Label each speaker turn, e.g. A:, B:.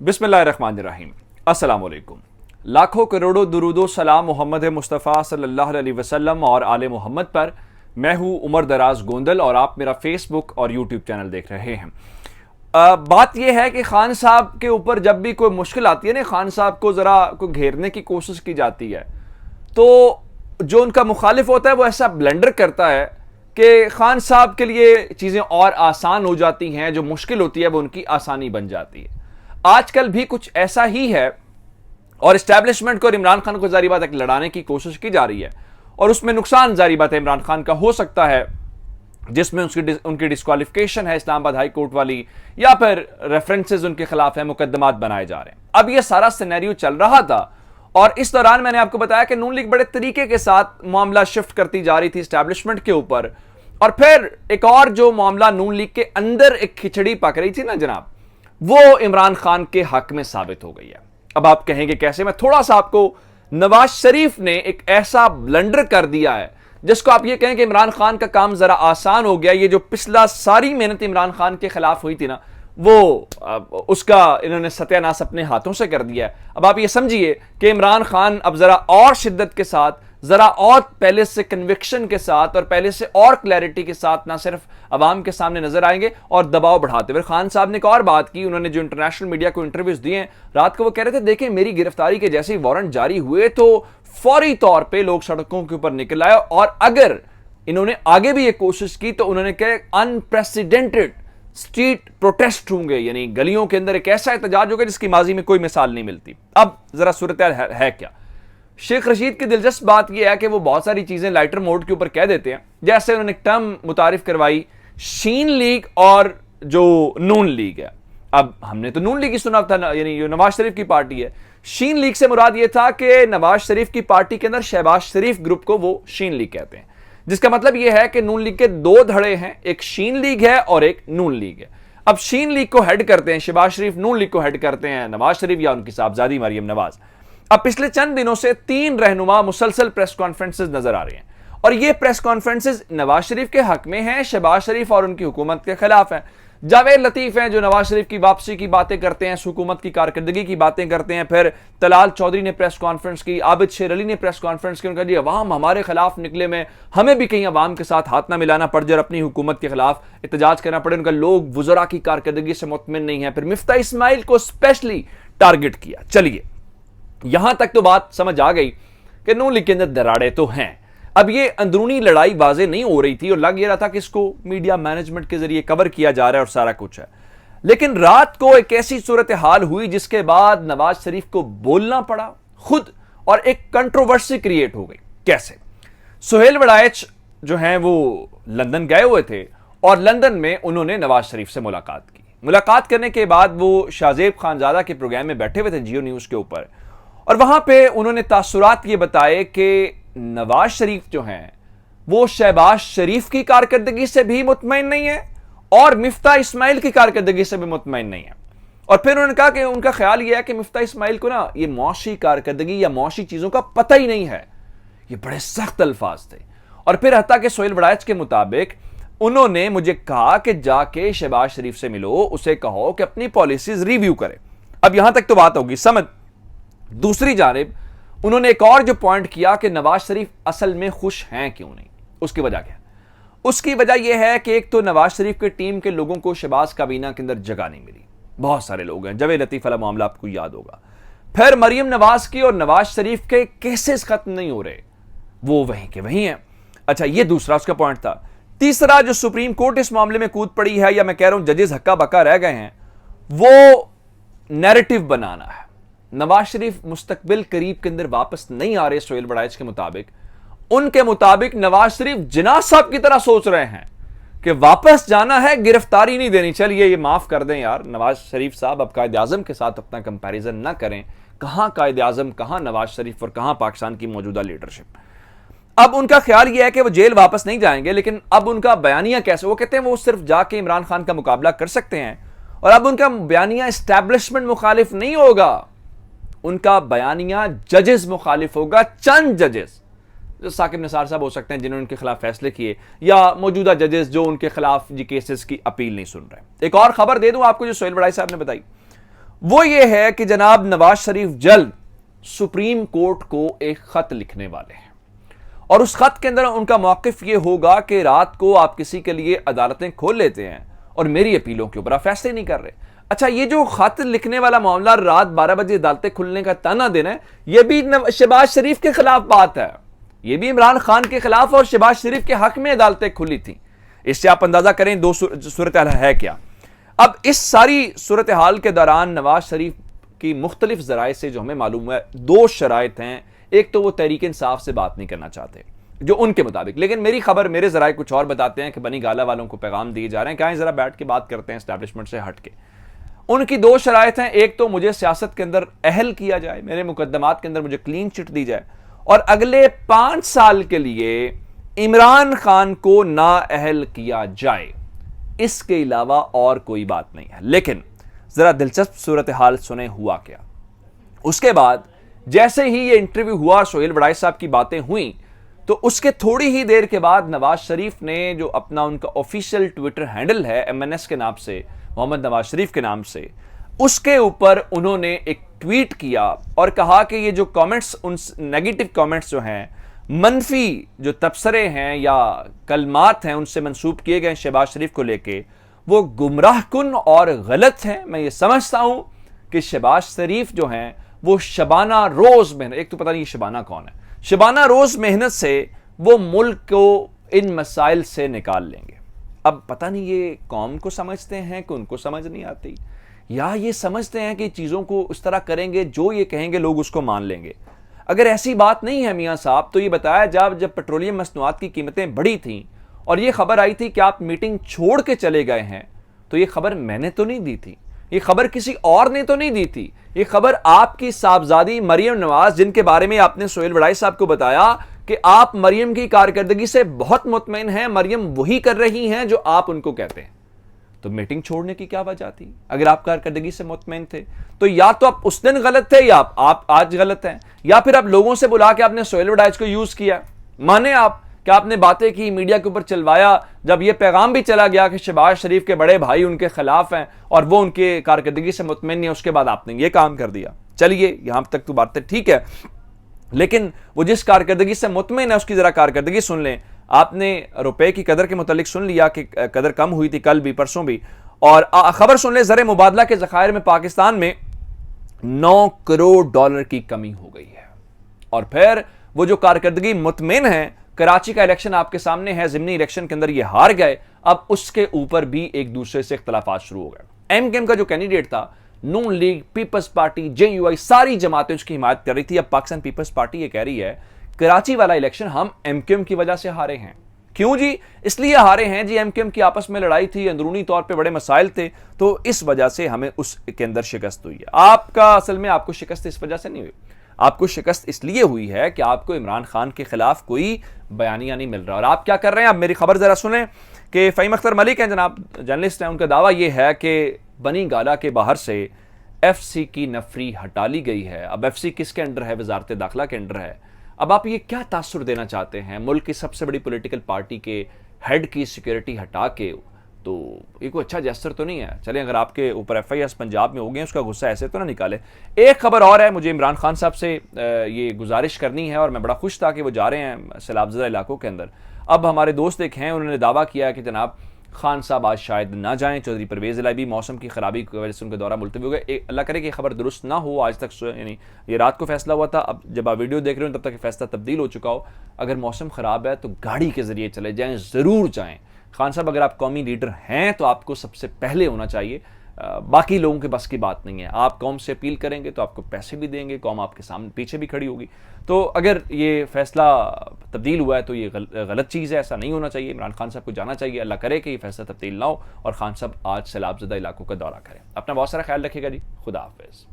A: बिस्मिल्लाहिर्रहमानिर्रहीम। अस्सलाम वालेकुम। लाखों करोड़ों दुरूदो सलाम मोहम्मद मुस्तफ़ा सल्लल्लाहु अलैहि वसल्लम और आले मोहम्मद पर। मैं हूं उमर दराज गोंदल और आप मेरा फेसबुक और यूट्यूब चैनल देख रहे हैं। बात यह है कि खान साहब के ऊपर जब भी कोई मुश्किल आती है ना, खान साहब को ज़रा को घेरने की कोशिश की जाती है तो जो उनका मुखालिफ होता है वो ऐसा ब्लेंडर करता है कि खान साहब के लिए चीज़ें और आसान हो जाती हैं, जो मुश्किल होती है वो उनकी आसानी बन जाती है। आजकल भी कुछ ऐसा ही है और इस्टेब्लिशमेंट को और इमरान खान को जारी बात है लड़ाने की कोशिश की जा रही है और उसमें नुकसान जारी बात है इमरान खान का हो सकता है, जिसमें उनकी डिस्क्वालिफिकेशन है इस्लामाबाद हाई कोर्ट वाली, या फिर रेफरेंसेस उनके खिलाफ है, मुकदमात बनाए जा रहे हैं। अब यह सारा सिनेरियो चल रहा था और इस दौरान मैंने आपको बताया कि नून लीग बड़े तरीके के साथ मामला शिफ्ट करती जा रही थी इस्टेब्लिशमेंट के ऊपर, और फिर एक और जो मामला नून लीग के अंदर एक खिचड़ी पक रही थी ना जनाब, वो इमरान खान के हक में साबित हो गई है। अब आप कहेंगे कैसे? मैं थोड़ा सा आपको, नवाज शरीफ ने एक ऐसा ब्लंडर कर दिया है जिसको आप ये कहें कि इमरान खान का काम जरा आसान हो गया। ये जो पिछला सारी मेहनत इमरान खान के खिलाफ हुई थी ना, वो उसका इन्होंने सत्यानाश अपने हाथों से कर दिया है। अब आप ये समझिए कि इमरान खान अब जरा और शिद्दत के साथ, जरा और पहले से कन्विक्शन के साथ और पहले से और क्लैरिटी के साथ ना सिर्फ अवाम के सामने नजर आएंगे और दबाव बढ़ाते हुए। खान साहब ने एक और बात की, उन्होंने जो इंटरनेशनल मीडिया को इंटरव्यूज दिए हैं रात को, वो कह रहे थे देखें मेरी गिरफ्तारी के जैसे ही वारंट जारी हुए तो फौरी तौर पे लोग सड़कों के ऊपर निकल आए और अगर इन्होंने आगे भी एक कोशिश की तो उन्होंने कहा अनप्रेसिडेंटेड स्ट्रीट प्रोटेस्ट होंगे, यानी गलियों के अंदर एक ऐसा एहतजाज होगा जिसकी माजी में कोई मिसाल नहीं मिलती। अब जरा सूरत है क्या? शेख रशीद की दिलचस्प बात यह है कि वो बहुत सारी चीजें लाइटर मोड के ऊपर कह देते हैं। जैसे उन्होंने एक टर्म मुतारिफ करवाई, शीन लीग और जो नून लीग है। अब हमने तो नून लीग ही सुना था, यानी जो नवाज शरीफ की पार्टी है। शीन लीग से मुराद यह था कि नवाज शरीफ की पार्टी के अंदर शहबाज शरीफ ग्रुप को वो शीन लीग कहते हैं, जिसका मतलब यह है कि नून लीग के दो धड़े हैं, एक शीन लीग है और एक नून लीग है। अब शीन लीग को हेड करते हैं शहबाज शरीफ, नून लीग को हेड करते हैं नवाज शरीफ या उनकी साहबजादी मरियम नवाज। अब पिछले चंद दिनों से तीन रहनुमा मुसलसल प्रेस कॉन्फ्रेंसेस नजर आ रहे हैं और ये प्रेस कॉन्फ्रेंसेस नवाज शरीफ के हक में हैं, शहबाज शरीफ और उनकी हुकूमत के खिलाफ हैं। जावेद लतीफ हैं जो नवाज शरीफ की वापसी की बातें करते हैं, हुकूमत की कारकर्दगी की बातें करते हैं। फिर तलाल चौधरी ने प्रेस कॉन्फ्रेंस की, आबिद शेर अली ने प्रेस कॉन्फ्रेंस की, उनका जी अवाम हमारे खिलाफ निकले में हमें भी कहीं अवाम के साथ हाथ ना मिलाना पड़ जाए और अपनी हुकूमत के खिलाफ एहतजाज करना पड़े, उनका लोग वुज़रा की कारकर्दगी से मुतमिन नहीं है। फिर मिफ्ता इस्माइल को स्पेशली टारगेट किया। चलिए यहां तक तो बात समझ आ गई कि नून लीग के अंदर दराड़े तो हैं। अब ये अंदरूनी लड़ाई वाजे नहीं हो रही थी और लग ये रहा था कि इसको मीडिया मैनेजमेंट के जरिए कवर किया जा रहा है और सारा कुछ है, लेकिन रात को एक ऐसी सूरत हाल हुई जिसके बाद नवाज शरीफ को बोलना पड़ा खुद और एक कंट्रोवर्सी क्रिएट हो गई। कैसे? सुहेल वड़ाइच जो हैं वो लंदन गए हुए थे और लंदन में उन्होंने नवाज शरीफ से मुलाकात की। मुलाकात करने के बाद वो शाहजेब खानजादा के प्रोग्राम में बैठे हुए थे जियो न्यूज के ऊपर, और वहां पे उन्होंने तासुरात ये बताए कि नवाज शरीफ जो हैं वो शहबाज शरीफ की कारकर्दगी से भी मुतमईन नहीं है और मिफ्ता इस्माइल की कारकर्दगी से भी मुतमईन नहीं है। और फिर उन्होंने कहा कि उनका ख्याल यह है कि मिफ्ता इस्माइल को ना ये मौशी कारकर्दगी या मौशी चीजों का पता ही नहीं है। ये बड़े सख्त अल्फाज थे। और फिर हत्ता के सुहेल वड़ाइच के मुताबिक उन्होंने मुझे कहा कि जाके शहबाज शरीफ से मिलो, उसे कहो कि अपनी पॉलिसीज रिव्यू करे। अब यहां तक तो बात होगी समझ। दूसरी जानिब उन्होंने एक और जो पॉइंट किया कि नवाज शरीफ असल में खुश हैं क्यों नहीं। उसकी वजह क्या? उसकी वजह यह है कि एक तो नवाज शरीफ की टीम के लोगों को शहबाज काबीना के अंदर जगह नहीं मिली। बहुत सारे लोग हैं, जावेद लतीफ वाला मामला आपको याद होगा। फिर मरियम नवाज की और नवाज शरीफ के केसेस खत्म नहीं हो रहे, वो वहीं के वहीं हैं। अच्छा, ये दूसरा उसका पॉइंट था। तीसरा, जो सुप्रीम कोर्ट इस मामले में कूद पड़ी है, या मैं कह रहा हूं जजेस हक्का बक्का रह गए हैं, वो नैरेटिव बनाना है। नवाज शरीफ मुस्तकबिल करीब के अंदर वापस नहीं आ रहे सुहेल वड़ाइच के मुताबिक। उनके मुताबिक नवाज शरीफ जिन्ना साहब की तरह सोच रहे हैं कि वापस जाना है, गिरफ्तारी नहीं देनी। चलिए ये माफ कर दें यार, नवाज शरीफ साहब अब कायद आजम के साथ अपना कंपैरिजन ना करें। कहां कायद आजम, कहां नवाज शरीफ और कहां पाकिस्तान की मौजूदा लीडरशिप। अब उनका ख्याल यह है कि वो जेल वापस नहीं जाएंगे, लेकिन अब उनका बयानिया कैसे? वो कहते हैं वो सिर्फ जाके इमरान खान का मुकाबला कर सकते हैं और अब उनका बयानिया एस्टैब्लिशमेंट मुखालिफ नहीं होगा, उनका बयानिया जजेस मुखालिफ होगा। चंद जजेस जो साकिब निसार साहब हो सकते हैं जिन्होंने उनके खिलाफ फैसले किए, या मौजूदा जजेस जो उनके खिलाफ जी केसेस की अपील नहीं सुन रहे। एक और खबर दे दूं आपको जो सुहेल वड़ाइच साहब ने बताई, वो ये है कि जनाब नवाज शरीफ जल्द सुप्रीम कोर्ट को एक खत लिखने वाले हैं और उस खत के अंदर उनका मौकिफ ये होगा कि रात को आप किसी के लिए अदालतें खोल लेते हैं और मेरी अपीलों के ऊपर आप फैसले नहीं कर रहे। अच्छा, ये जो खत लिखने वाला मामला रात 12 बजे अदालतें खुलने का ताना देना है, यह भी शहबाज शरीफ के खिलाफ बात है, यह भी इमरान खान के खिलाफ और शहबाज शरीफ के हक में अदालतें खुली थी। इससे आप अंदाजा करें दो सूरत हाल है क्या। अब इस सारी सूरत हाल के दौरान नवाज शरीफ की मुख्तलिफ जराए से जो हमें मालूम है दो शराइत हैं। एक तो वो तहरीक इंसाफ से बात नहीं करना चाहते जो उनके मुताबिक, लेकिन मेरी खबर मेरे जराए कुछ और बताते हैं कि बनी गाला वालों को पैगाम दिए जा रहे हैं कि आए जरा बैठ के बात करते हैं एस्टैब्लिशमेंट से हट के। उनकी दो शराइत हैं, एक तो मुझे सियासत के अंदर अहल किया जाए, मेरे मुकदमात के अंदर मुझे क्लीन चिट दी जाए और अगले 5 साल के लिए इमरान खान को ना अहल किया जाए, इसके अलावा और कोई बात नहीं है। लेकिन जरा दिलचस्प सूरत हाल सुने हुआ क्या। उसके बाद जैसे ही ये इंटरव्यू हुआ, सोहेल वड़ाई साहब की बातें हुई, तो उसके थोड़ी ही देर के बाद नवाज शरीफ ने जो अपना उनका ऑफिशियल ट्विटर हैंडल है MNS के नाम से, मोहम्मद नवाज शरीफ के नाम से, उसके ऊपर उन्होंने एक ट्वीट किया और कहा कि ये जो कमेंट्स, उन नेगेटिव कमेंट्स जो हैं, मनफी जो तबसरे हैं या कलमात हैं उनसे मंसूब किए गए शहबाज शरीफ को लेके, वो गुमराह कुन और गलत हैं। मैं ये समझता हूं कि शहबाज शरीफ जो हैं वो शबाना रोज मेहनत, एक तो पता नहीं शबाना कौन है, शबाना रोज मेहनत से वो मुल्क को इन मसाइल से निकाल लेंगे। अब पता नहीं ये कौम को समझते हैं कि उनको समझ नहीं आती, या ये समझते हैं कि चीज़ों को उस तरह करेंगे जो ये कहेंगे लोग उसको मान लेंगे। अगर ऐसी बात नहीं है मियाँ साहब, तो ये बताया जब पेट्रोलियम मसनूआत की कीमतें बढ़ी थीं और ये खबर आई थी कि आप मीटिंग छोड़ के चले गए हैं, तो ये खबर मैंने तो नहीं दी थी, ये खबर किसी और ने तो नहीं दी थी, ये खबर आपकी साहबजादी मरियम नवाज, जिनके बारे में आपने सोहेल वड़ाई साहब को बताया कि आप मरियम की कारकर्दगी से बहुत मुतमईन हैं, मरियम वही कर रही हैं जो आप उनको कहते हैं। तो मीटिंग छोड़ने की क्या वजह थी अगर आप कारकर्दगी से मुतमईन थे? तो या तो आप उस दिन गलत थे या आप आज गलत हैं, या फिर आप लोगों से बुला के आपने सोहेल वड़ाई को यूज किया। माने आप कि आपने बातें की, मीडिया के ऊपर चलवाया, जब यह पैगाम भी चला गया कि शहबाज शरीफ के बड़े भाई उनके खिलाफ हैं और वो उनके कारकर्दगी से मुतमईन नहीं है, उसके बाद आपने ये काम कर दिया। चलिए यहां तक तो बातें ठीक है, लेकिन वो जिस कारकर्दगी से मुतमईन है उसकी जरा कारकर्दगी सुन लें। आपने रुपए की कदर के मुतालिक सुन लिया कि कदर कम हुई थी कल भी परसों भी, और खबर सुन ले ज़र मुबादला के ज़खायर में पाकिस्तान में 9 करोड़ डॉलर की कमी हो गई है। और फिर वो जो कारकर्दगी मुतमईन है, कराची का इलेक्शन आपके सामने है, ज़िमनी इलेक्शन के अंदर ये हार गए, अब उसके ऊपर भी एक दूसरे से इख्तलाफात शुरू हो गए। MKM का जो कैंडिडेट था, नून लीग, पीपल्स पार्टी, JUI, सारी जमातें उसकी हिमायत कर रही थी। अब पाकिस्तान पीपल्स पार्टी ये कह रही है कराची वाला इलेक्शन हम MKM की वजह से हारे हैं। क्यों जी? इसलिए हारे हैं जी, MKM की आपस में लड़ाई थी, अंदरूनी तौर पे बड़े मसाइल थे, तो इस वजह से हमें उसके अंदर शिकस्त हुई है। आपका असल में आपको शिकस्त इस वजह से नहीं हुई, आपको शिकस्त इसलिए हुई है कि आपको इमरान खान के खिलाफ कोई बयानिया नहीं मिल रहा। और आप क्या कर रहे हैं? आप मेरी खबर जरा सुने कि फ़हीम अख्तर मलिक हैं, जनाब जर्नलिस्ट हैं, उनका दावा यह है कि बनी गाला के बाहर से FC की नफरी हटा ली गई है। अब FC किसके अंडर है? वजारत दाखिला के अंडर है। अब आप ये क्या तासुर देना चाहते हैं? मुल्क की सबसे बड़ी पॉलिटिकल पार्टी के हेड की सिक्योरिटी हटा के, तो ये कोई अच्छा जेस्चर तो नहीं है। चलें, अगर आपके ऊपर FIRs पंजाब में हो गए, उसका गुस्सा ऐसे तो ना निकाले। एक खबर और है, मुझे इमरान खान साहब से ये गुजारिश करनी है और मैं बड़ा खुश था कि वो जा रहे हैं सैलाबज़दा इलाकों के अंदर। अब हमारे दोस्त एक हैं, उन्होंने दावा किया कि जनाब खान साहब आज शायद ना जाएं। चौधरी परवेज़ इलाही मौसम की खराबी की वजह से उनका दौरा मुलतवी हो गया। अल्लाह करे कि खबर दुरुस्त ना हो, आज तक यानी ये रात को फैसला हुआ था, अब जब आप वीडियो देख रहे हो तब तक फैसला तब्दील हो चुका हो। अगर मौसम ख़राब है तो गाड़ी के ज़रिए चले जाएँ, ज़रूर जाएँ। खान साहब, अगर आप कौमी लीडर हैं तो आपको सबसे पहले होना चाहिए, बाकी लोगों के बस की बात नहीं है। आप कौम से अपील करेंगे तो आपको पैसे भी देंगे, कौम आपके सामने पीछे भी खड़ी होगी। तो अगर ये फैसला तब्दील हुआ है तो ये गलत चीज़ है, ऐसा नहीं होना चाहिए। इमरान खान साहब को जाना चाहिए। अल्लाह करे कि ये फैसला तब्दील ना हो और खान साहब आज सैलाबज़दा इलाकों का दौरा करें। अपना बहुत सारा ख्याल रखिएगा जी। खुदा हाफिज़।